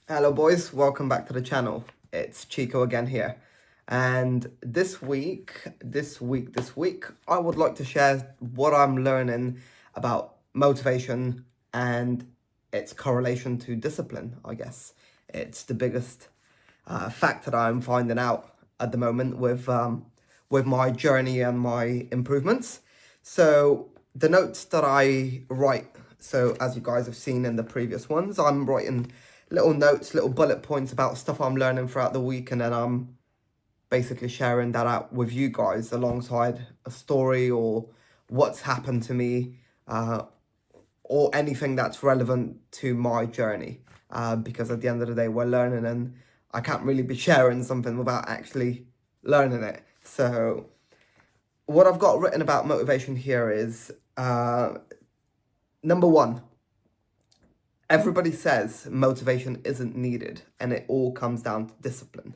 Hello boys, welcome back to the channel. It's Chico again here. And this week, I would like to share what I'm learning about motivation and its correlation to discipline, I guess. It's the biggest fact that I'm finding out at the moment with my journey and my improvements. So the notes that I write, so as you guys have seen in the previous ones, I'm writing little notes, little bullet points about stuff I'm learning throughout the week, and then I'm basically sharing that out with you guys alongside a story or what's happened to me, or anything that's relevant to my journey. Because at the end of the day, we're learning, and I can't really be sharing something without actually learning it. So, what I've got written about motivation here is number one, everybody says motivation isn't needed and it all comes down to discipline.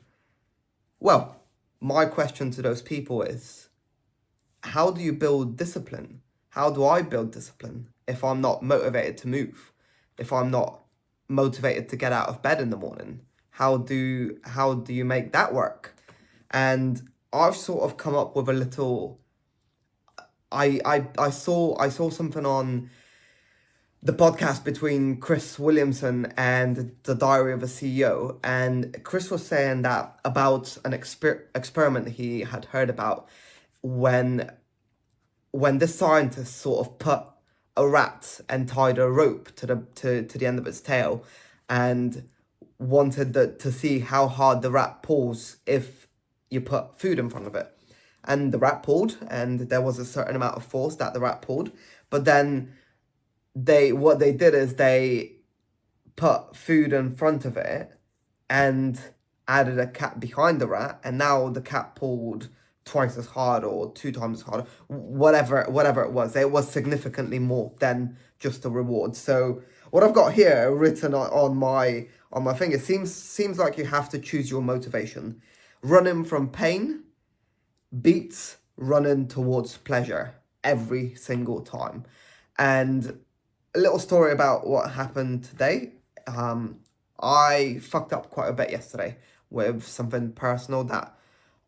Well, my question to those people is, how do you build discipline? How do I build discipline if I'm not motivated to move? If I'm not motivated to get out of bed in the morning? How do you make that work? And I've sort of come up with a little I saw something on the podcast between Chris Williamson and The Diary of a CEO, and Chris was saying that about an experiment he had heard about when this scientist sort of put a rat and tied a rope to the end of its tail, and wanted to see how hard the rat pulls if you put food in front of it. And the rat pulled, and there was a certain amount of force that the rat pulled, but then what they did is they put food in front of it and added a cat behind the rat, and now the cat pulled twice as hard or two times as hard, whatever it was. It was significantly more than just a reward. So what I've got here written on my thing, it seems like you have to choose your motivation. Running from pain beats running towards pleasure every single time. And a little story about what happened today. I fucked up quite a bit yesterday with something personal that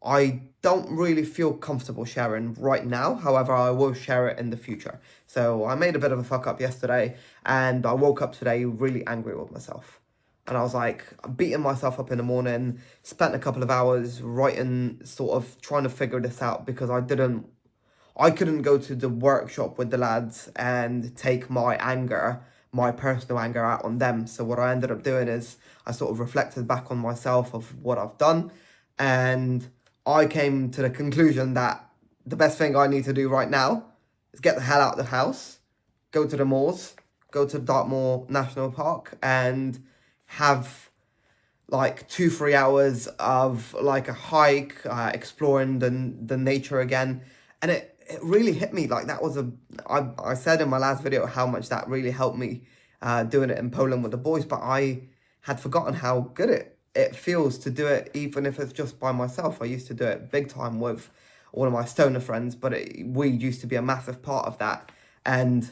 I don't really feel comfortable sharing right now. However, I will share it in the future. So I made a bit of a fuck up yesterday, and I woke up today really angry with myself. And I was like beating myself up in the morning, spent a couple of hours writing, sort of trying to figure this out because I couldn't go to the workshop with the lads and take my personal anger out on them. So what I ended up doing is I sort of reflected back on myself of what I've done, and I came to the conclusion that the best thing I need to do right now is get the hell out of the house, go to the malls, go to Dartmoor National Park, and have like 2-3 hours of like a hike, exploring the nature again. And it really hit me, like that was I said in my last video how much that really helped me, doing it in Poland with the boys, but I had forgotten how good it feels to do it, even if it's just by myself. I used to do it big time with one of my stoner friends, but weed used to be a massive part of that. And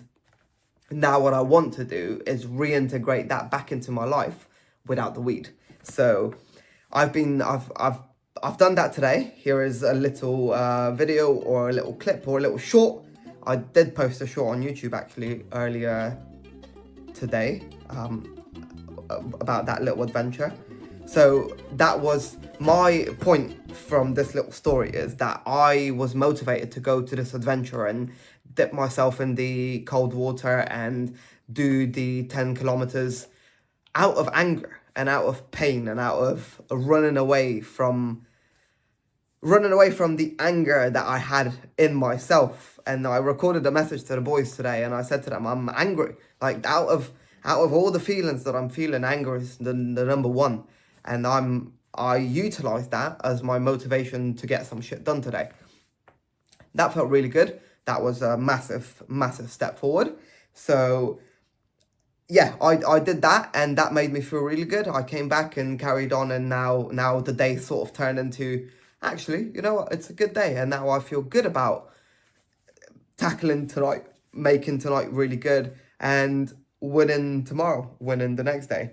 now what I want to do is reintegrate that back into my life without the weed. So I've done that today. Here is a little video or a little clip or a little short. I did post a short on YouTube actually earlier today, about that little adventure. So that was my point from this little story, is that I was motivated to go to this adventure and dip myself in the cold water and do the 10 kilometers out of anger and out of pain and out of running away from the anger that I had in myself. And I recorded a message to the boys today, and I said to them, I'm angry. Like out of all the feelings that I'm feeling, anger is the number one. And I utilized that as my motivation to get some shit done today. That felt really good. That was a massive step forward. So yeah, I did that, and that made me feel really good. I came back and carried on, and now the day sort of turned into, actually, you know what, it's a good day, and now I feel good about tackling tonight, making tonight really good, and winning tomorrow, winning the next day.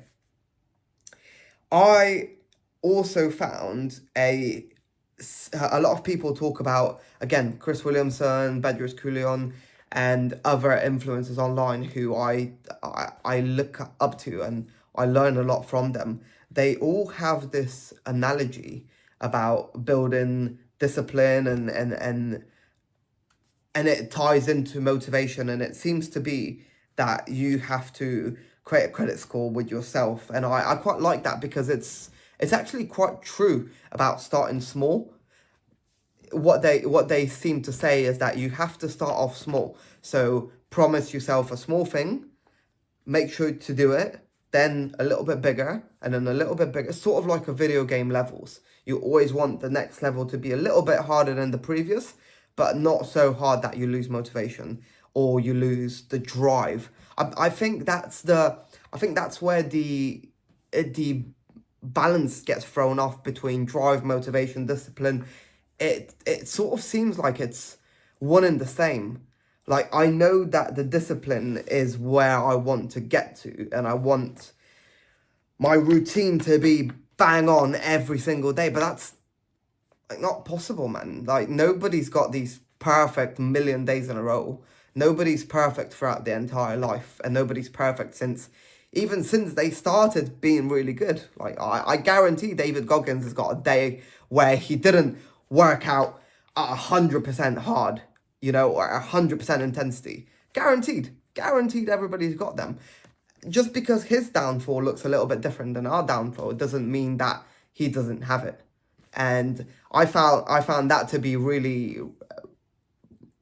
I also found a lot of people talk about, again, Chris Williamson, Bedros Koulian, and other influencers online who I look up to and I learn a lot from them. They all have this analogy about building discipline and it ties into motivation, and it seems to be that you have to create a credit score with yourself, and I quite like that because it's actually quite true about starting small. What they seem to say is that you have to start off small, so promise yourself a small thing, make sure to do it, then a little bit bigger, and then a little bit bigger, sort of like a video game levels. You always want the next level to be a little bit harder than the previous, but not so hard that you lose motivation or you lose the drive. I think that's where the balance gets thrown off between drive, motivation, discipline. It sort of seems like it's one and the same. Like, I know that the discipline is where I want to get to, and I want my routine to be bang on every single day, but that's like not possible, man. Like, nobody's got these perfect million days in a row. Nobody's perfect throughout their entire life, and nobody's perfect since they started being really good. Like, I guarantee David Goggins has got a day where he didn't work out at 100% hard, or 100% intensity. Guaranteed everybody's got them. Just because his downfall looks a little bit different than our downfall doesn't mean that he doesn't have it. And I found that to be really,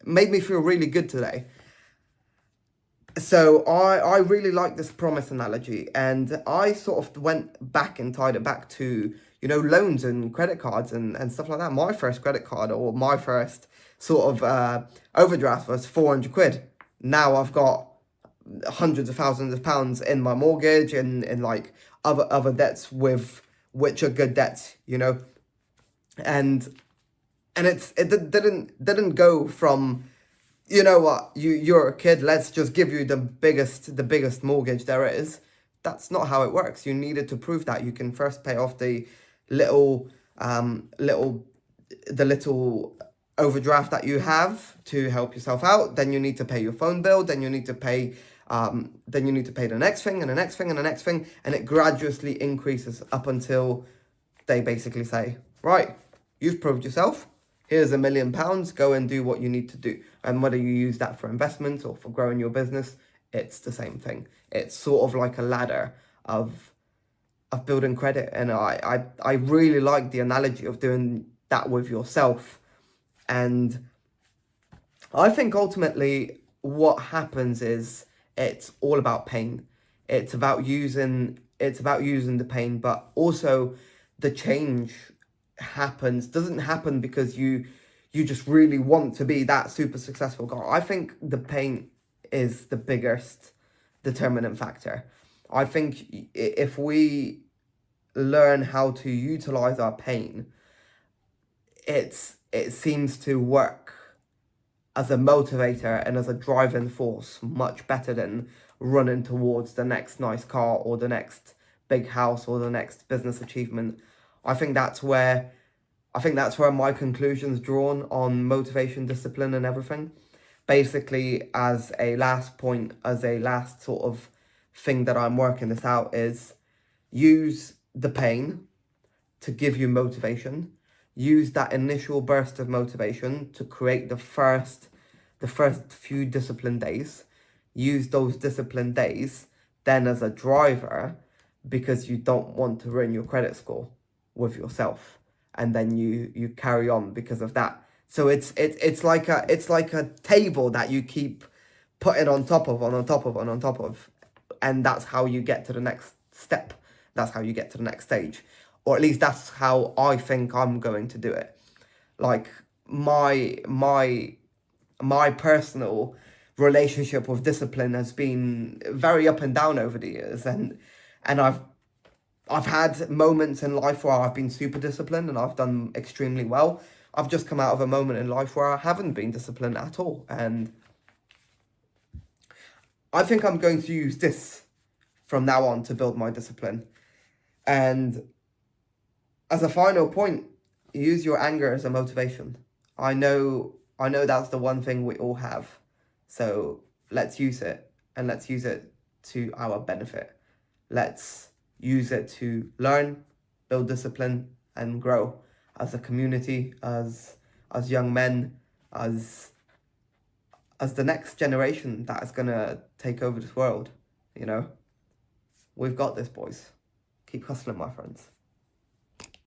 made me feel really good today. So I really like this promise analogy, and I sort of went back and tied it back to, loans and credit cards and stuff like that. My first credit card, or my first sort of overdraft, was 400 quid. Now I've got hundreds of thousands of pounds in my mortgage and like other debts, with which are good debts, and it didn't go from, you're a kid, let's just give you the biggest mortgage there is. That's not how it works. You needed to prove that you can first pay off the little little the little overdraft that you have to help yourself out. Then you need to pay your phone bill, then you need to pay the next thing and the next thing and the next thing, and it gradually increases up until they basically say, right, you've proved yourself, here's £1 million, go and do what you need to do. And whether you use that for investment or for growing your business, it's the same thing. It's sort of like a ladder of building credit. And I really like the analogy of doing that with yourself. And I think ultimately what happens is it's all about pain. It's about using the pain, but also the change doesn't happen because you just really want to be that super successful guy. I think the pain is the biggest determinant factor. I think if we learn how to utilize our pain, it seems to work as a motivator and as a driving force much better than running towards the next nice car or the next big house or the next business achievement. I think that's where my conclusion's drawn on motivation, discipline, and everything. Basically, as a last point, as a last sort of thing that I'm working this out, is use the pain to give you motivation. Use that initial burst of motivation to create the first few disciplined days. Use those disciplined days then as a driver, because you don't want to ruin your credit score with yourself, and then you carry on because of that. So it's like a table that you keep putting on top of, and that's how you get to the next step. That's how you get to the next stage, or at least that's how I think I'm going to do it. Like, my personal relationship with discipline has been very up and down over the years, and I've had moments in life where I've been super disciplined and I've done extremely well. I've just come out of a moment in life where I haven't been disciplined at all, and I think I'm going to use this from now on to build my discipline. And as a final point, use your anger as a motivation. I know that's the one thing we all have. So let's use it, and let's use it to our benefit. Let's use it to learn, build discipline, and grow as a community, as young men, as the next generation that is gonna take over this world. You know, we've got this, boys. Keep hustling, my friends.